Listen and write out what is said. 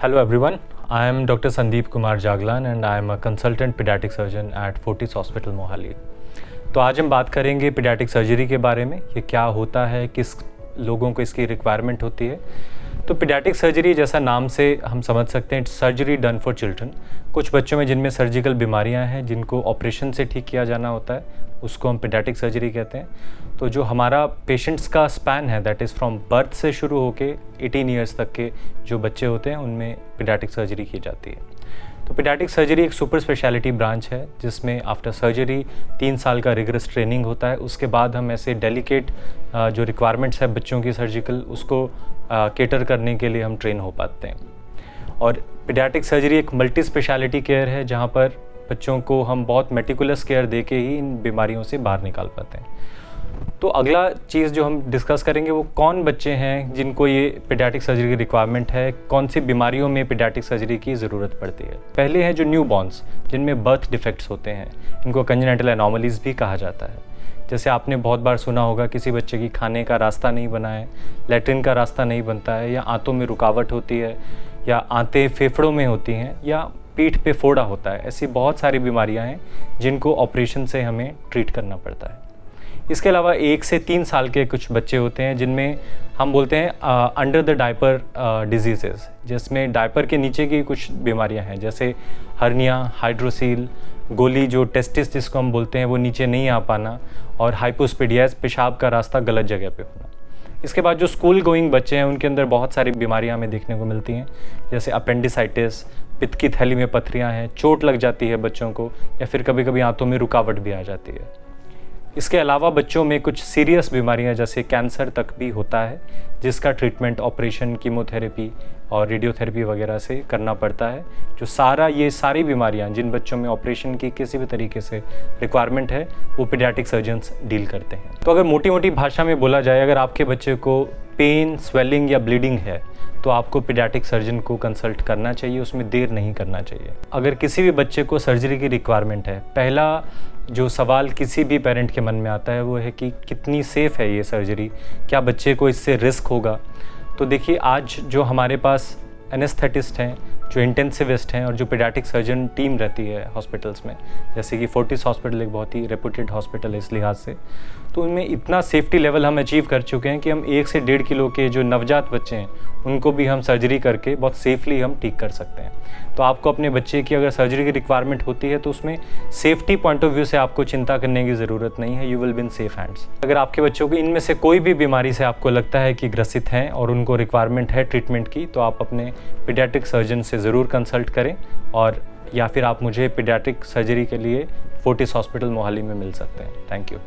Hello everyone, I am Dr. Sandeep Kumar Jaglan and I am a consultant pediatric surgeon at Fortis Hospital Mohali। तो आज हम बात करेंगे paediatric surgery के बारे में, ये क्या होता है, किस लोगों को इसकी रिक्वायरमेंट होती है। तो पीडियाट्रिक सर्जरी जैसा नाम से हम समझ सकते हैं, सर्जरी डन फॉर चिल्ड्रन। कुछ बच्चों में जिनमें सर्जिकल बीमारियां हैं जिनको ऑपरेशन से ठीक किया जाना होता है, उसको हम पीडियाट्रिक सर्जरी कहते हैं। तो जो हमारा पेशेंट्स का स्पैन है दैट इज़ फ्रॉम बर्थ से शुरू होके 18 ईयर्स तक के जो बच्चे होते हैं उनमें पीडियाट्रिक सर्जरी की जाती है। तो पीडियाट्रिक सर्जरी एक सुपर स्पेशलिटी ब्रांच है जिसमें आफ्टर सर्जरी 3 साल का रिगरस ट्रेनिंग होता है। उसके बाद हम ऐसे डेलिकेट जो रिक्वायरमेंट्स है बच्चों की सर्जिकल उसको केटर करने के लिए हम ट्रेन हो पाते हैं। और पीडियाट्रिक सर्जरी एक मल्टी स्पेशलिटी केयर है जहाँ पर बच्चों को हम बहुत मेटिकुलस केयर दे के ही इन बीमारियों से बाहर निकाल पाते हैं। तो अगला चीज़ जो हम डिस्कस करेंगे वो कौन बच्चे हैं जिनको ये पीडियाट्रिक सर्जरी की रिक्वायरमेंट है, कौन सी बीमारियों में पीडियाट्रिक सर्जरी की ज़रूरत पड़ती है। पहले हैं जो न्यू बॉर्न्स जिनमें बर्थ डिफेक्ट्स होते हैं, इनको कंजेनिटल एनोमलीज भी कहा जाता है। जैसे आपने बहुत बार सुना होगा किसी बच्चे की खाने का रास्ता नहीं बना है, लैट्रिन का रास्ता नहीं बनता है, या आंतों में रुकावट होती है, या आंतें फेफड़ों में होती हैं, या पीठ पे फोड़ा होता है। ऐसी बहुत सारी बीमारियां हैं जिनको ऑपरेशन से हमें ट्रीट करना पड़ता है। इसके अलावा 1 से 3 साल के कुछ बच्चे होते हैं जिनमें हम बोलते हैं अंडर द डायपर डिजीज़ेस, जिसमें डायपर के नीचे की कुछ बीमारियां हैं जैसे हर्निया, हाइड्रोसील, गोली जो टेस्टिस जिसको हम बोलते हैं वो नीचे नहीं आ पाना, और हाइपोस्पीडियास पेशाब का रास्ता गलत जगह पे होना। इसके बाद जो स्कूल गोइंग बच्चे हैं उनके अंदर बहुत सारी बीमारियां हमें देखने को मिलती हैं जैसे अपेंडिसाइटिस, पित्त की थैली में पथरियाँ हैं, चोट लग जाती है बच्चों को, या फिर कभी कभी आंतों में रुकावट भी आ जाती है। इसके अलावा बच्चों में कुछ सीरियस बीमारियां जैसे कैंसर तक भी होता है जिसका ट्रीटमेंट ऑपरेशन, कीमोथेरेपी और रेडियोथेरेपी वगैरह से करना पड़ता है। ये सारी बीमारियां जिन बच्चों में ऑपरेशन की किसी भी तरीके से रिक्वायरमेंट है वो पीडियाट्रिक सर्जन्स डील करते हैं। तो अगर मोटी मोटी भाषा में बोला जाए, अगर आपके बच्चे को पेन, स्वेलिंग या ब्लीडिंग है तो आपको पीडियाट्रिक सर्जन को कंसल्ट करना चाहिए, उसमें देर नहीं करना चाहिए। अगर किसी भी बच्चे को सर्जरी की रिक्वायरमेंट है, पहला जो सवाल किसी भी पेरेंट के मन में आता है वो है कि कितनी सेफ़ है ये सर्जरी, क्या बच्चे को इससे रिस्क होगा। तो देखिए, आज जो हमारे पास एनेस्थेटिस्ट हैं, जो इंटेंसिविस्ट हैं और जो पीडियाट्रिक सर्जन टीम रहती है हॉस्पिटल्स में, जैसे कि फोर्टिस हॉस्पिटल एक बहुत ही रेपुटेड हॉस्पिटल है इस लिहाज से, तो उनमें इतना सेफ्टी लेवल हम अचीव कर चुके हैं कि हम 1 से 1.5 किलो के जो नवजात बच्चे हैं उनको भी हम सर्जरी करके बहुत सेफली हम ठीक कर सकते हैं। तो आपको अपने बच्चे की अगर सर्जरी की रिक्वायरमेंट होती है तो उसमें सेफ्टी पॉइंट ऑफ व्यू से आपको चिंता करने की ज़रूरत नहीं है, you will be in safe hands. अगर आपके बच्चों को इनमें से कोई भी बीमारी से आपको लगता है कि ग्रसित हैं और उनको रिक्वायरमेंट है ट्रीटमेंट की, तो आप अपने पीडियाट्रिक सर्जन से ज़रूर कंसल्ट करें, और या फिर आप मुझे पीडियाट्रिक सर्जरी के लिए फोर्टिस हॉस्पिटल मोहाली में मिल सकते हैं। Thank you.